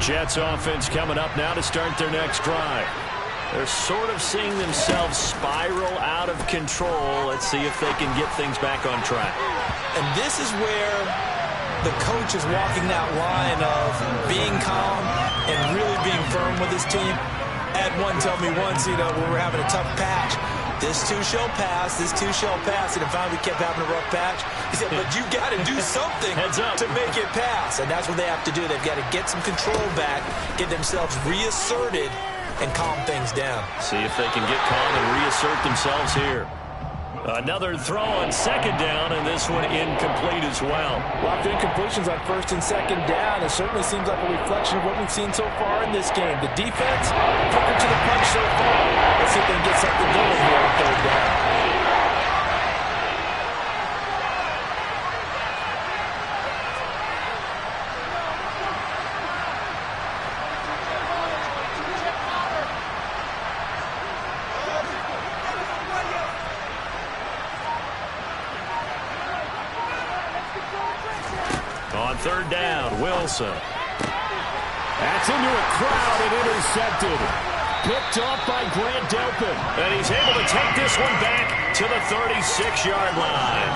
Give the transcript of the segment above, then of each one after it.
Jets offense coming up now to start their next drive. They're sort of seeing themselves spiral out of control. Let's see if they can get things back on track. And this is where the coach is walking that line of being calm and really being firm with his team. Had one tell me once, when we're having a tough patch, this too shall pass, this too shall pass. And finally we kept having a rough patch. He said, but you got to do something to make it pass. And that's what they have to do. They've got to get some control back, get themselves reasserted, and calm things down. See if they can get calm and reassert themselves here. Another throw on second down, and this one incomplete as well. Lots of incompletions on first and second down. It certainly seems like a reflection of what we've seen so far in this game. The defense, quicker to the punch so far. Let's see if they can get something going here on third down. On third down, Wilson. That's into a crowd and intercepted. Picked off by Grant Delpit. And he's able to take this one back to the 36-yard line.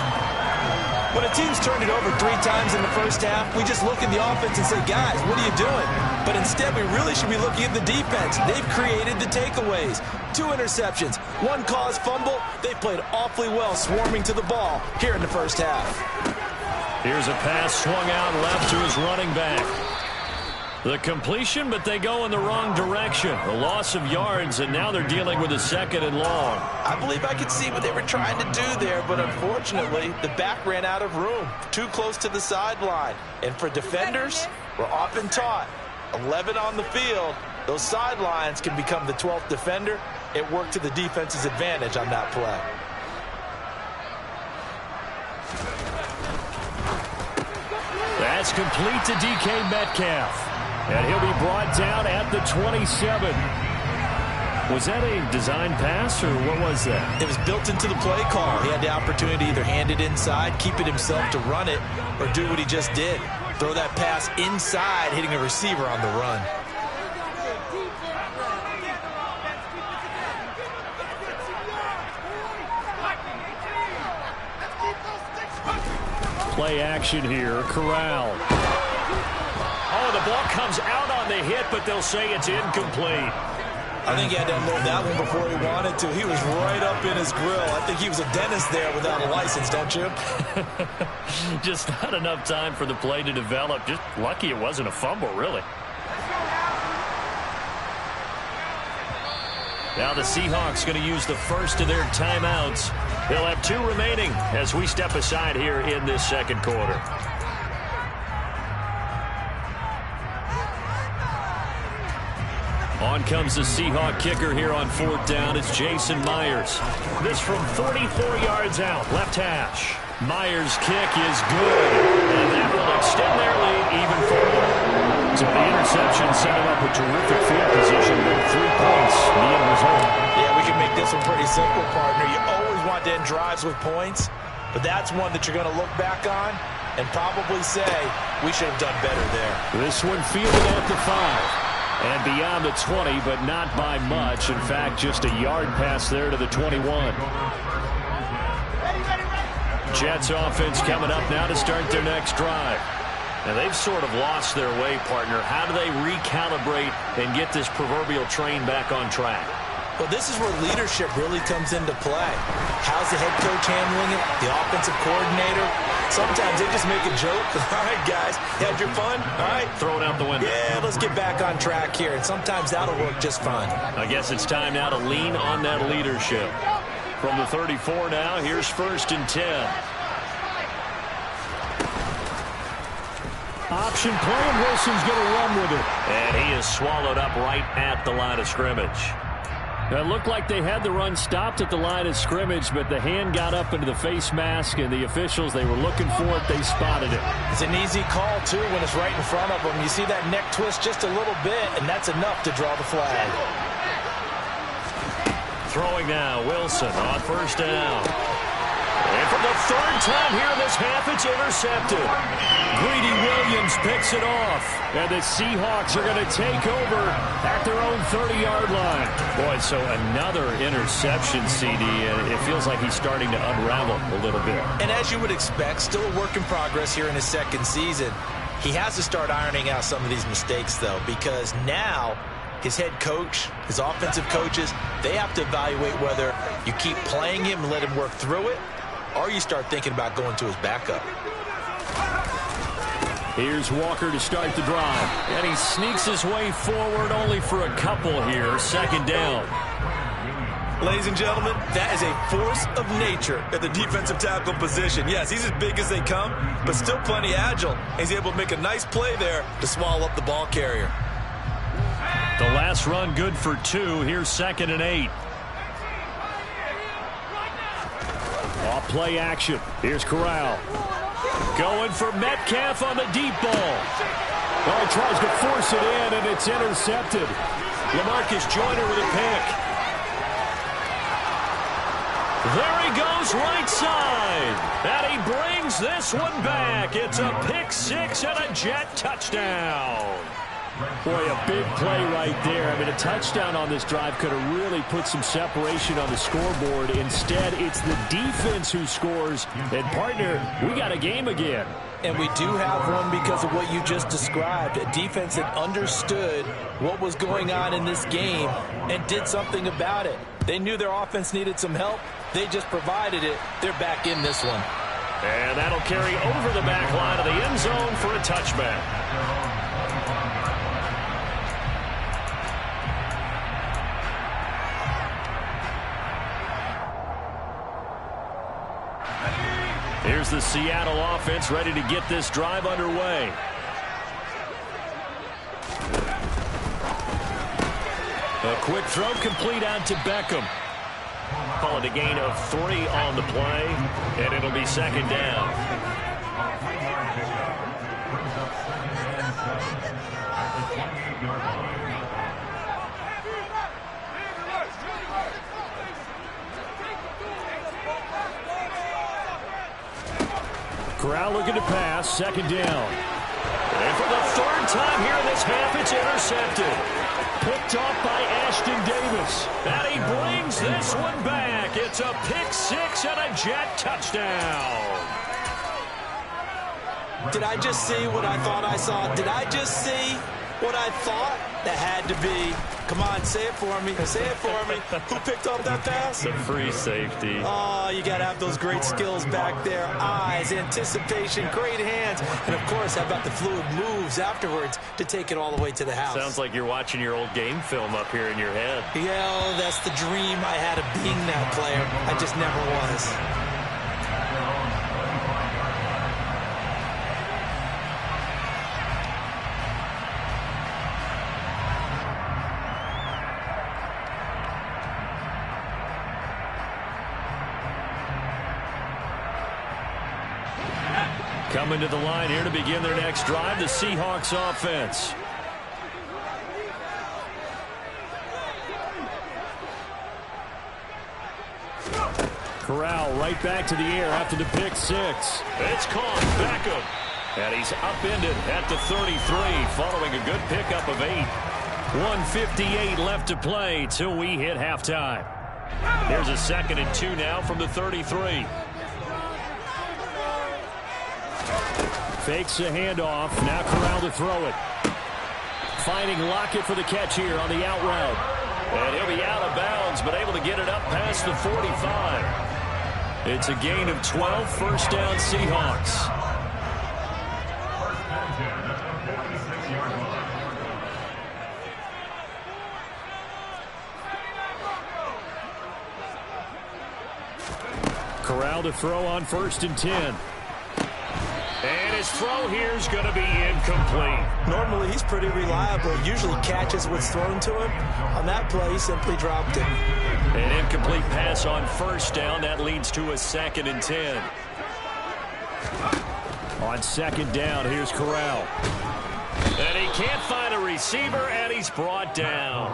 When a team's turned it over 3 times in the first half, we just look at the offense and say, guys, what are you doing? But instead, we really should be looking at the defense. They've created the takeaways. 2 interceptions, 1 caused fumble. They've played awfully well swarming to the ball here in the first half. Here's a pass swung out left to his running back. The completion, but they go in the wrong direction. A loss of yards, and now they're dealing with a 2nd and long. I believe I could see what they were trying to do there, but unfortunately, the back ran out of room. Too close to the sideline. And for defenders, we're often taught, 11 on the field, those sidelines can become the 12th defender. It worked to the defense's advantage on that play. That's complete to DK Metcalf. And he'll be brought down at the 27. Was that a design pass, or what was that? It was built into the play call. He had the opportunity to either hand it inside, keep it himself to run it, or do what he just did. Throw that pass inside, hitting a receiver on the run. Play action here. Corral. Oh, the ball comes out on the hit, but they'll say it's incomplete. I think he had to unload that one before he wanted to. He was right up in his grill. I think he was a dentist there without a license, don't you? Just not enough time for the play to develop. Just lucky it wasn't a fumble, really. Now the Seahawks going to use the first of their timeouts. They'll have 2 remaining as we step aside here in this second quarter. On comes the Seahawk kicker here on 4th down. It's Jason Myers. This from 44 yards out, left hash. Myers' kick is good, and that will extend their lead even further. So the interception set him up with terrific field position with 3 points, the end result. Yeah, we can make this one pretty simple, partner. You always want to end drives with points, but that's one that you're going to look back on and probably say, we should have done better there. This one fielded at the 5. And beyond the 20, but not by much. In fact, just a yard pass there to the 21. Jets offense coming up now to start their next drive. And they've sort of lost their way, partner. How do they recalibrate and get this proverbial train back on track? Well, this is where leadership really comes into play. How's the head coach handling it? The offensive coordinator? Sometimes they just make a joke. All right, guys, you had your fun? All right. Throw it out the window. Yeah, let's get back on track here. And sometimes that'll work just fine. I guess it's time now to lean on that leadership. From the 34 now, here's 1st and 10. Option play, and Wilson's going to run with it. And he is swallowed up right at the line of scrimmage. It looked like they had the run stopped at the line of scrimmage, but the hand got up into the face mask, and the officials, they were looking for it. They spotted it. It's an easy call, too, when it's right in front of them. You see that neck twist just a little bit, and that's enough to draw the flag. Throwing now, Wilson on 1st down. for the third time here in this half, it's intercepted. Greedy Williams picks it off. And the Seahawks are going to take over at their own 30-yard line. Boy, so another interception, CD, and it feels like he's starting to unravel a little bit. And as you would expect, still a work in progress here in his second season. He has to start ironing out some of these mistakes, though, because now his head coach, his offensive coaches, they have to evaluate whether you keep playing him and let him work through it, or you start thinking about going to his backup. Here's Walker to start the drive. And he sneaks his way forward only for a couple here. Second down. Ladies and gentlemen, that is a force of nature at the defensive tackle position. Yes, he's as big as they come, but still plenty agile. He's able to make a nice play there to swallow up the ball carrier. The last run good for 2. Here's 2nd and 8. Off play action. Here's Corral. Going for Metcalf on the deep ball. Oh, he tries to force it in, and it's intercepted. LaMarcus Joyner with a pick. There he goes, right side. And he brings this one back. It's a pick 6 and a Jet touchdown. Boy, a big play right there. I mean, a touchdown on this drive could have really put some separation on the scoreboard. Instead, it's the defense who scores. And, partner, we got a game again. And we do have one because of what you just described. A defense that understood what was going on in this game and did something about it. They knew their offense needed some help. They just provided it. They're back in this one. And that'll carry over the back line of the end zone for a touchback. Here's the Seattle offense ready to get this drive underway. A quick throw complete out to Beckham. Call it a gain of 3 on the play, and it'll be 2nd down. Corral looking to pass, 2nd down. And for the 3rd time here in this half, it's intercepted. Picked off by Ashton Davis. And he brings this one back. It's a pick 6 and a Jet touchdown. Did I just see what I thought I saw? Did I just see what I thought? That had to be. Come on, say it for me. Say it for me. Who picked up that pass? The free safety. Oh, you got to have those great skills back there. Eyes, anticipation, great hands. And, of course, how about the fluid moves afterwards to take it all the way to the house? Sounds like you're watching your old game film up here in your head. Yeah, that's the dream I had of being that player. I just never was. Coming to the line here to begin their next drive, the Seahawks offense. Corral right back to the air after the pick 6. It's caught. Beckham. And he's upended at the 33 following a good pickup of 8. 1:58 left to play till we hit halftime. Here's a 2nd and 2 now from the 33. Fakes a handoff. Now Corral to throw it. Finding Lockett for the catch here on the out route. And he'll be out of bounds, but able to get it up past the 45. It's a gain of 12, 1st down Seahawks. Corral to throw on 1st and 10. And his throw here is going to be incomplete. Normally, he's pretty reliable. Usually catches what's thrown to him. On that play, he simply dropped it. An incomplete pass on 1st down. That leads to a 2nd and 10. On second down, here's Corral. And he can't find a receiver, and he's brought down.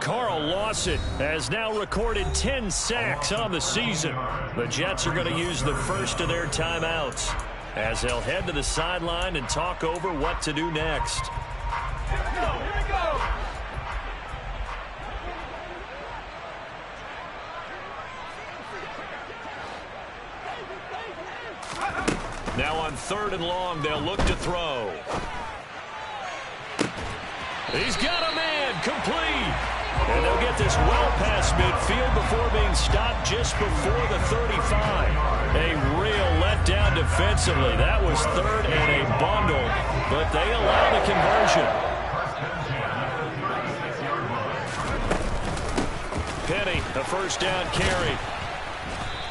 Carl Lawson has now recorded 10 sacks on the season. The Jets are going to use the first of their timeouts as they'll head to the sideline and talk over what to do next. Now on 3rd and long, they'll look to throw. He's got a man, complete. And they'll get this well past midfield before being stopped just before the 35. A real letdown defensively. That was 3rd and a bundle, but they allow the conversion. Penny, a first down carry.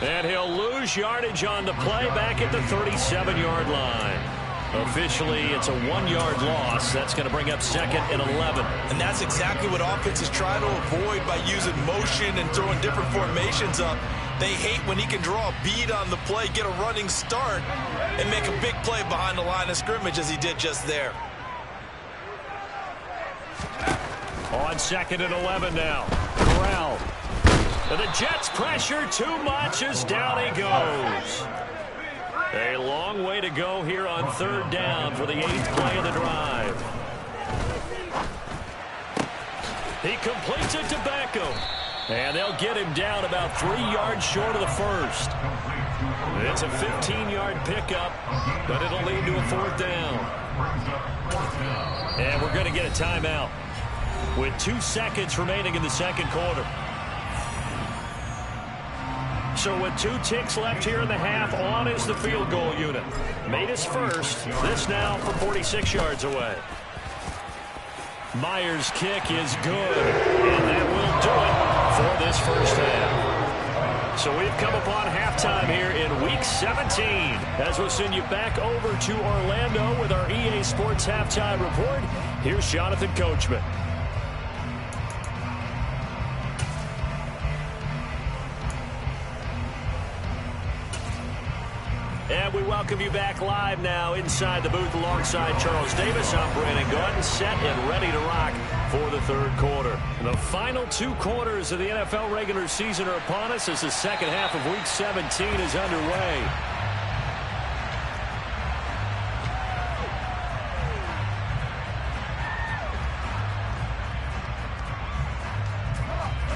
And he'll lose yardage on the play back at the 37-yard line. Officially, it's a 1-yard loss. That's going to bring up 2nd and 11. And that's exactly what offenses try to avoid by using motion and throwing different formations up. They hate when he can draw a bead on the play, get a running start, and make a big play behind the line of scrimmage as he did just there. On 2nd and 11 now. Corral. And the Jets pressure too much as down he goes. A long way to go here on 3rd down for the 8th play of the drive. He completes it to Beckham. And they'll get him down about 3 yards short of the first. It's a 15-yard pickup, but it'll lead to a 4th down. And we're going to get a timeout with 2 seconds remaining in the second quarter. So with 2 ticks left here in the half, on is the field goal unit. Made his first. This now from 46 yards away. Myers' kick is good, and that will do it for this first half. So we've come upon halftime here in Week 17 as we'll send you back over to Orlando with our EA Sports Halftime Report. Here's Jonathan Coachman. And we welcome you back live now inside the booth alongside Charles Davis. I'm Brandon Gaudin, set and ready to rock for the 3rd quarter. The final 2 quarters of the NFL regular season are upon us as the second half of Week 17 is underway.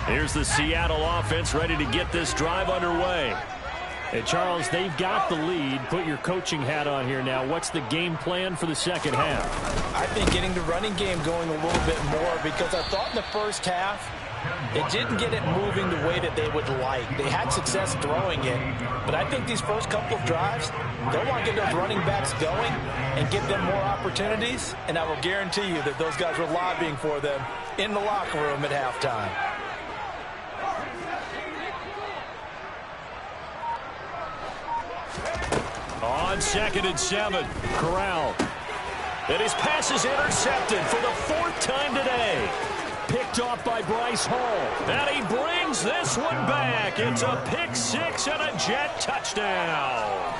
Here's the Seattle offense ready to get this drive underway. Hey, Charles, they've got the lead. Put your coaching hat on here now. What's the game plan for the second half? I think getting the running game going a little bit more because I thought in the first half it didn't get it moving the way that they would like. They had success throwing it, but I think these first couple of drives, they'll want to get those running backs going and give them more opportunities, and I will guarantee you that those guys were lobbying for them in the locker room at halftime. On 2nd and 7, Corral. And his pass is intercepted for the 4th time today. Picked off by Bryce Hall. And he brings this one back. It's a pick 6 and a Jet touchdown.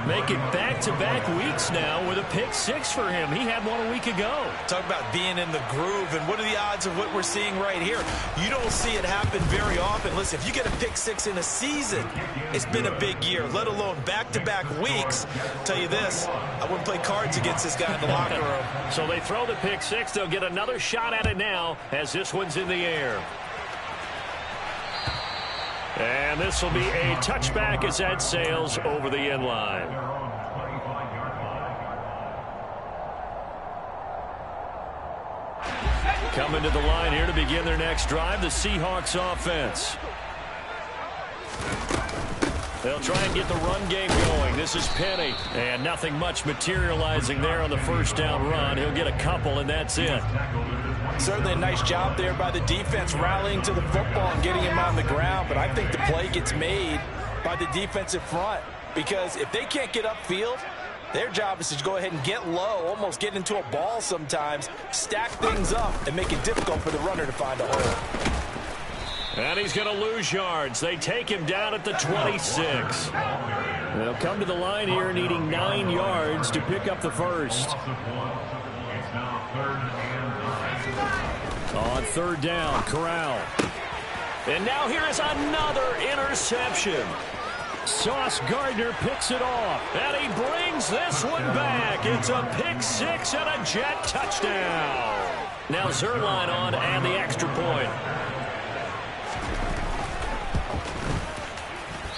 Make it back-to-back weeks now with a pick 6 for him. He had one a week ago. Talk about being in the groove, and what are the odds of what we're seeing right here? You don't see it happen very often. Listen, if you get a pick 6 in a season, it's been a big year, let alone back-to-back weeks. I'll tell you this, I wouldn't play cards against this guy in the locker room. So they throw the pick 6. They'll get another shot at it now as this one's in the air. And this will be a touchback as that sails over the end line. Coming to the line here to begin their next drive, the Seahawks offense. They'll try and get the run game going. This is Penny. And nothing much materializing there on the first down run. He'll get a couple, and that's it. Certainly a nice job there by the defense rallying to the football and getting him on the ground. But I think the play gets made by the defensive front because if they can't get upfield, their job is to go ahead and get low, almost get into a ball sometimes, stack things up, and make it difficult for the runner to find a hole. And he's going to lose yards. They take him down at the 26. They'll come to the line here needing 9 yards to pick up the first. On third down, Corral. And now here is another interception. Sauce Gardner picks it off, and he brings this one back. It's a pick six and a Jet touchdown. Now Zuerlein on and the extra point.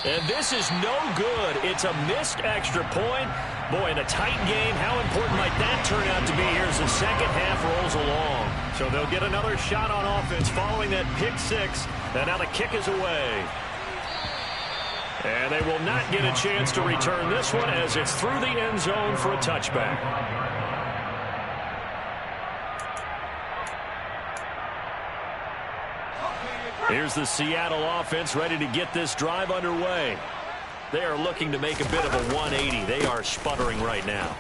And this is no good. It's a missed extra point. Boy, in a tight game, how important might that turn out to be here as the second half rolls along? So they'll get another shot on offense following that pick six. And now the kick is away. And they will not get a chance to return this one as it's through the end zone for a touchback. Here's the Seattle offense ready to get this drive underway. They are looking to make a bit of a 180. They are sputtering right now.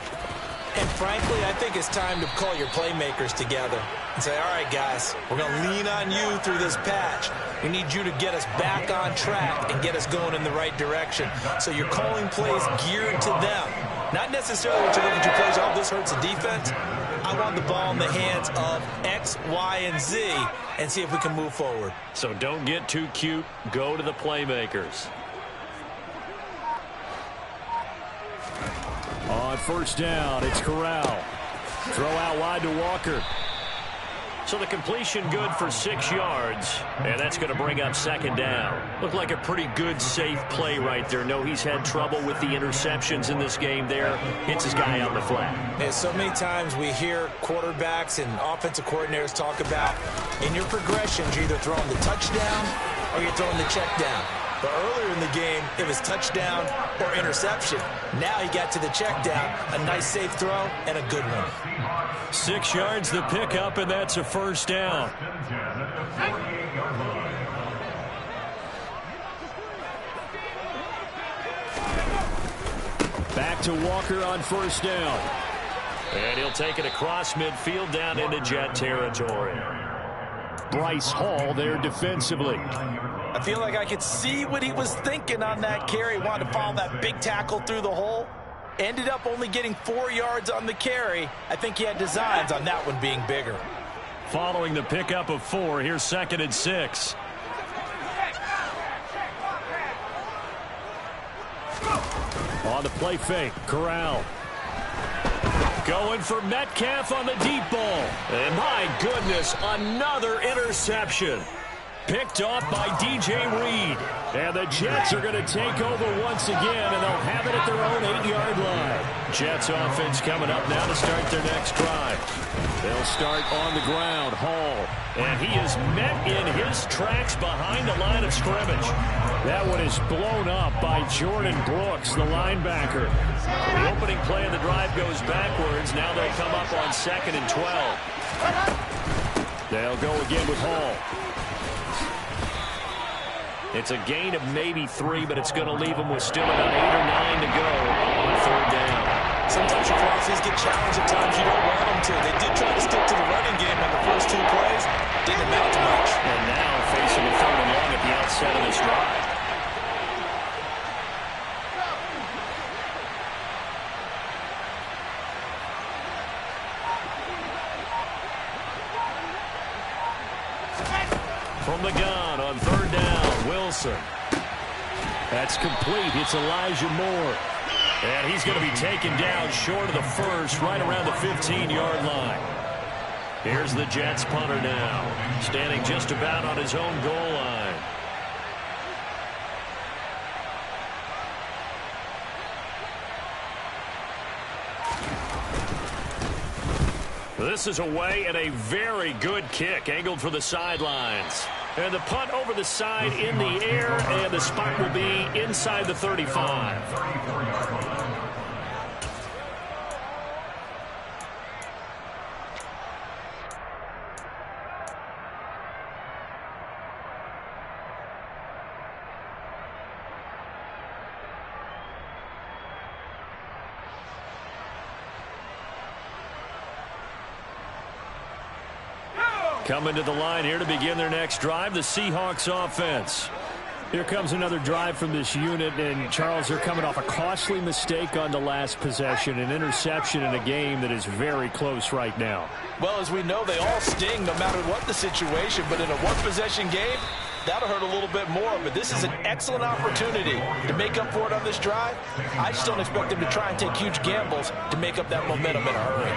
And frankly, I think it's time to call your playmakers together and say, all right, guys, we're going to lean on you through this patch. We need you to get us back on track and get us going in the right direction. So you're calling plays geared to them. Not necessarily what you're looking to plays, oh, this hurts the defense. I want the ball in the hands of X, Y, and Z and see if we can move forward. So don't get too cute. Go to the playmakers. On first down, it's Corral. Throw out wide to Walker. So the completion good for 6 yards, and that's going to bring up second down. Looked like a pretty good, safe play right there. No, he's had trouble with the interceptions in this game there. Hits his guy out in the flat. And so many times we hear quarterbacks and offensive coordinators talk about in your progressions, you're either throwing the touchdown or you're throwing the check down. But earlier in the game, it was touchdown or interception. Now he got to the check down, a nice safe throw, and a good one. 6 yards the pickup, and that's a first down. Back to Walker on first down. And he'll take it across midfield down into Jet territory. Bryce Hall there defensively. I feel like I could see what he was thinking on that carry. Wanted to follow that big tackle through the hole. Ended up only getting 4 yards on the carry. I think he had designs on that one being bigger. Following the pickup of 4, here's 2nd and 6. On the play fake, Corral. Going for Metcalf on the deep ball. And my goodness, another interception. Picked off by D.J. Reed. And the Jets are going to take over once again, and they'll have it at their own 8-yard line. Jets offense coming up now to start their next drive. They'll start on the ground, Hall. And he is met in his tracks behind the line of scrimmage. That one is blown up by Jordan Brooks, the linebacker. The opening play of the drive goes backwards. Now they'll come up on 2nd and 12. They'll go again with Hall. It's a gain of maybe 3, but it's going to leave them with still about 8 or 9 to go on third down. Sometimes your philosophies get challenged at times you don't want them to. They did try to stick to the running game on the first 2 plays. Didn't amount to much. And now facing a 3rd and long at the outset of this drive. From the gun on third down, Wilson. That's complete. It's Elijah Moore. And he's going to be taken down short of the first, right around the 15-yard line. Here's the Jets punter now, standing just about on his own goal line. This is away and a very good kick, angled for the sidelines. And the punt over the side in the air, and the spot will be inside the 35. Coming to the line here to begin their next drive, the Seahawks offense. Here comes another drive from this unit, and Charles, they're coming off a costly mistake on the last possession, an interception in a game that is very close right now. Well, as we know, they all sting no matter what the situation, but in a one-possession game, that'll hurt a little bit more, but this is an excellent opportunity to make up for it on this drive. I just don't expect them to try and take huge gambles to make up that momentum in a hurry.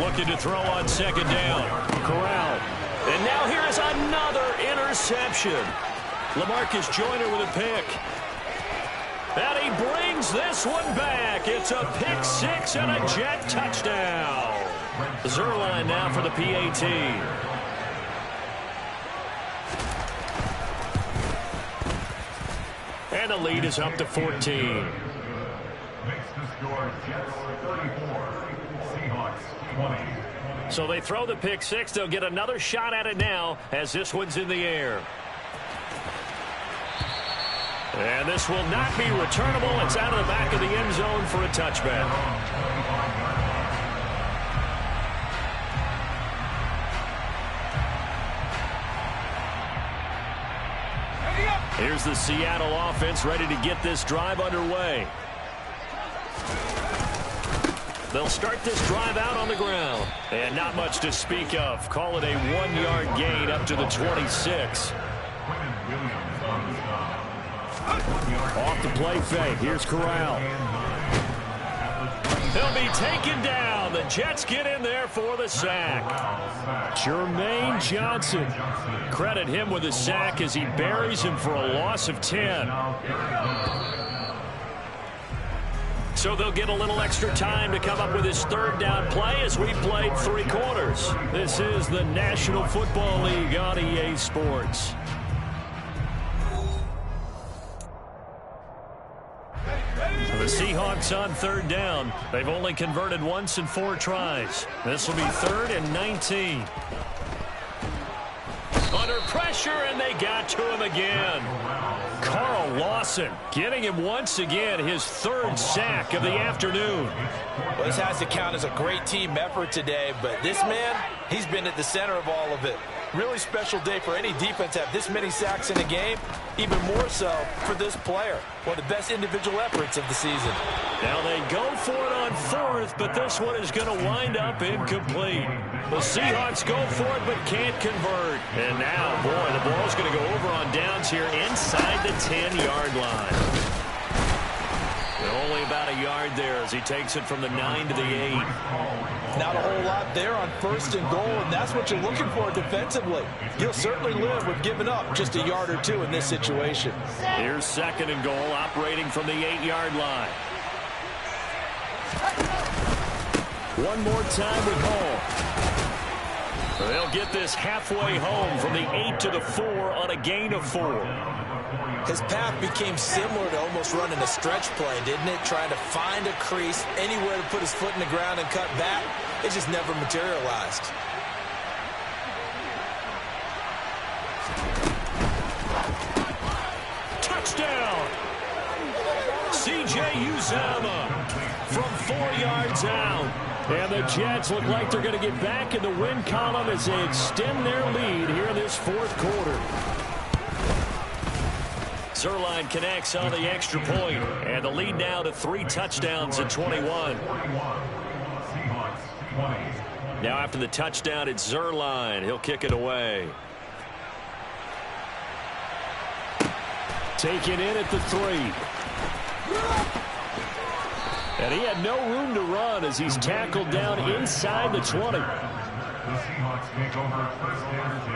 Looking to throw on second down. Corral. And now here is another interception. LaMarcus Joyner with a pick. And he brings this one back. It's a pick six and a Jet touchdown. Zuerlein now for the PAT. And the lead is up to 14. Makes the score Jets 34, Seahawks 20. So they throw the pick six. They'll get another shot at it now as this one's in the air. And this will not be returnable. It's out of the back of the end zone for a touchback. Here's the Seattle offense ready to get this drive underway. They'll start this drive out on the ground. And not much to speak of. Call it a 1-yard gain up to the 26. Off the play fake. Here's Corral. They'll be taken down. The Jets get in there for the sack. Jermaine Johnson. Credit him with a sack as he buries him for a loss of 10. So they'll get a little extra time to come up with his third down play as we played 3 quarters. This is the National Football League on EA Sports. The Seahawks on third down. They've only converted once in 4 tries. This will be 3rd and 19. Under pressure, and they got to him again. Carl Lawson getting him once again, his 3rd sack of the afternoon. Well, this has to count as a great team effort today, but this man, he's been at the center of all of it. Really special day for any defense to have this many sacks in a game, even more so for this player. One of the best individual efforts of the season. Now they go for it on 4th, but this one is going to wind up incomplete. The Seahawks go for it, but can't convert. And now, boy, the ball's going to go over on downs here inside the 10-yard line. And only about a yard there as he takes it from the 9 to the 8. Not a whole lot there on 1st and goal, and that's what you're looking for defensively. You'll certainly live with giving up just a yard or 2 in this situation. Here's 2nd and goal, operating from the 8-yard line. One more time with Hall. They'll get this halfway home from the 8 to the 4 on a gain of 4. His path became similar to almost running a stretch play, didn't it? Trying to find a crease, anywhere to put his foot in the ground and cut back. It just never materialized. Touchdown! C.J. Uzomah from 4 yards out. And the Jets look like they're going to get back in the win column as they extend their lead here in this 4th quarter. Zuerlein connects on the extra point, and the lead now to 3 touchdowns at 21. Now after the touchdown, it's Zuerlein. He'll kick it away. Taken in at the 3. And he had no room to run as he's tackled down inside the 20. The Seahawks take over 1st and 10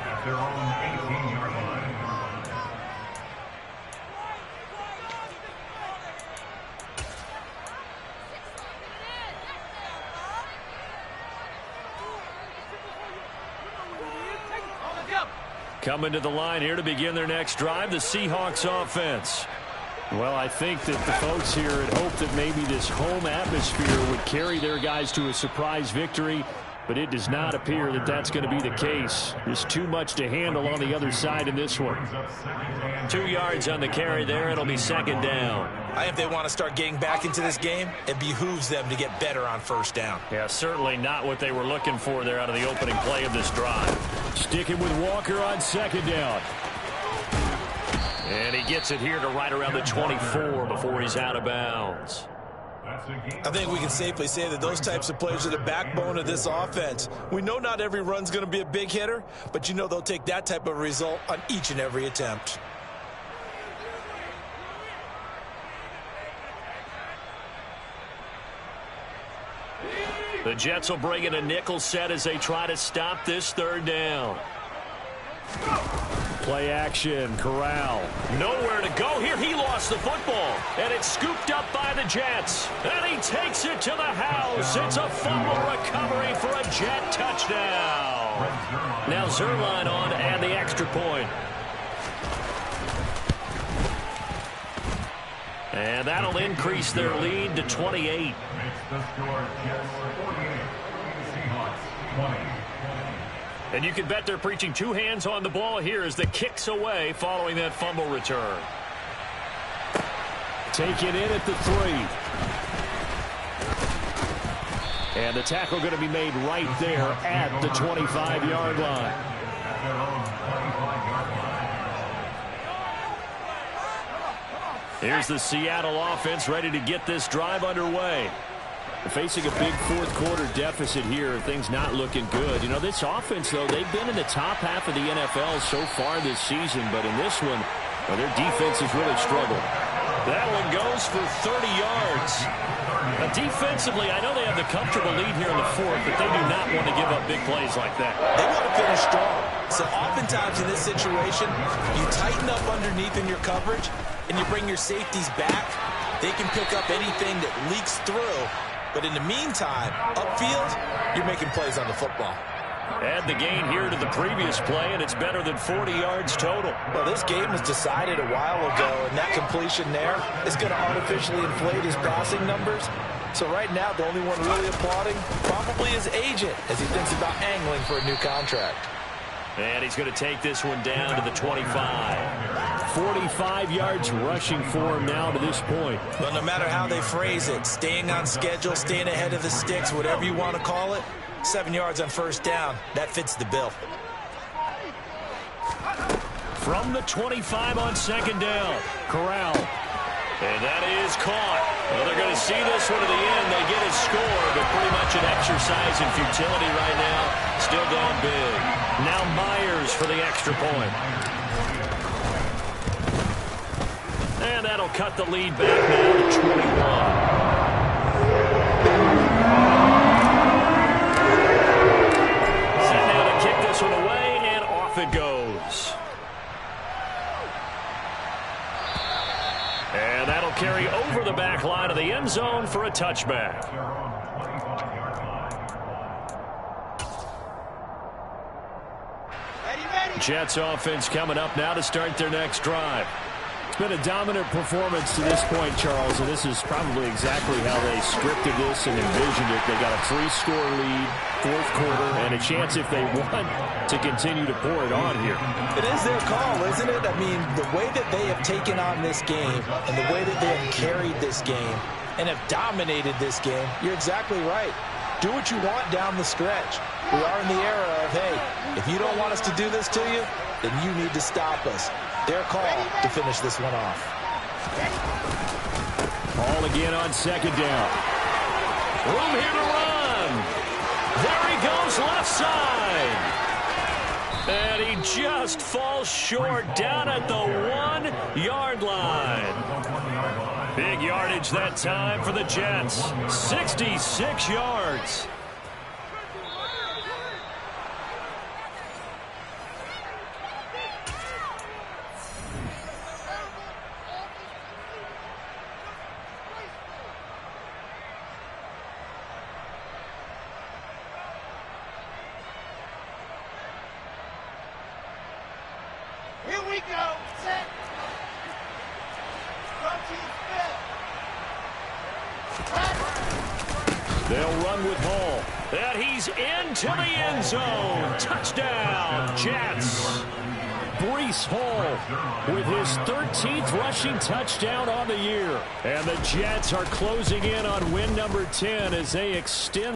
at their own 18-yard line. Coming to the line here to begin their next drive, the Seahawks offense. Well, I think that the folks here had hoped that maybe this home atmosphere would carry their guys to a surprise victory, but it does not appear that that's going to be the case. There's too much to handle on the other side in this one. 2 yards on the carry there. It'll be 2nd down. I think if they want to start getting back into this game, it behooves them to get better on 1st down. Yeah, certainly not what they were looking for there out of the opening play of this drive. Sticking with Walker on second down. And he gets it here to right around the 24 before he's out of bounds. I think we can safely say that those types of plays are the backbone of this offense. We know not every run's going to be a big hitter, but you know they'll take that type of result on each and every attempt. The Jets will bring in a nickel set as they try to stop this third down. Play action, Corral. Nowhere to go here. He lost the football. And it's scooped up by the Jets. And he takes it to the house. It's a fumble recovery for a Jet touchdown. Now Zuerlein on to add the extra point. And that'll increase their lead to 28. Makes the score Jets 48, Seahawks 20. And you can bet they're preaching two hands on the ball here as the kick's away following that fumble return. Take it in at the 3. And the tackle going to be made right there at the 25-yard line. At their own 25-yard line. Here's the Seattle offense ready to get this drive underway. Facing a big fourth-quarter deficit here, things not looking good. You know, this offense, though, they've been in the top half of the NFL so far this season, but in this one, well, their defense has really struggled. That one goes for 30 yards. Now, defensively, I know they have the comfortable lead here in the fourth, but they do not want to give up big plays like that. They want to finish strong. So oftentimes in this situation, you tighten up underneath in your coverage, and you bring your safeties back. They can pick up anything that leaks through. But in the meantime, upfield, you're making plays on the football. Add the gain here to the previous play, and it's better than 40 yards total. Well, this game was decided a while ago, and that completion there is going to artificially inflate his passing numbers. So right now, the only one really applauding probably his agent as he thinks about angling for a new contract. And he's going to take this one down to the 25. 45 yards rushing for him now to this point. But no matter how they phrase it, staying on schedule, staying ahead of the sticks, whatever you want to call it, 7 yards on first down, that fits the bill. From the 25 on second down, Corral. And that is caught. Well, they're going to see this one to the end. They get a score, but pretty much an exercise in futility right now. Still going big. Now Myers for the extra point. And that'll cut the lead back now to 21. Set now to kick this one away, and off it goes. And that'll carry over the back line of the end zone for a touchback. Jets offense coming up now to start their next drive. It's been a dominant performance to this point, Charles, and this is probably exactly how they scripted this and envisioned it. They got a 3-score lead, fourth quarter, and a chance if they want to continue to pour it on here. It is their call, isn't it? I mean, the way that they have taken on this game and the way that they have carried this game and have dominated this game, you're exactly right. Do what you want down the stretch. We are in the era of, hey, if you don't want us to do this to you, then you need to stop us. Their call to finish this one off. Ball again on second down. Room here to run. There he goes left side. And he just falls short down at the 1-yard line. Big yardage that time for the Jets. 66 yards. Here we go. Set. They'll run with Hall. And he's into the end zone. Touchdown, Jets. Breece Hall with his 13th rushing touchdown on the year. And the Jets are closing in on win number 10 as they extend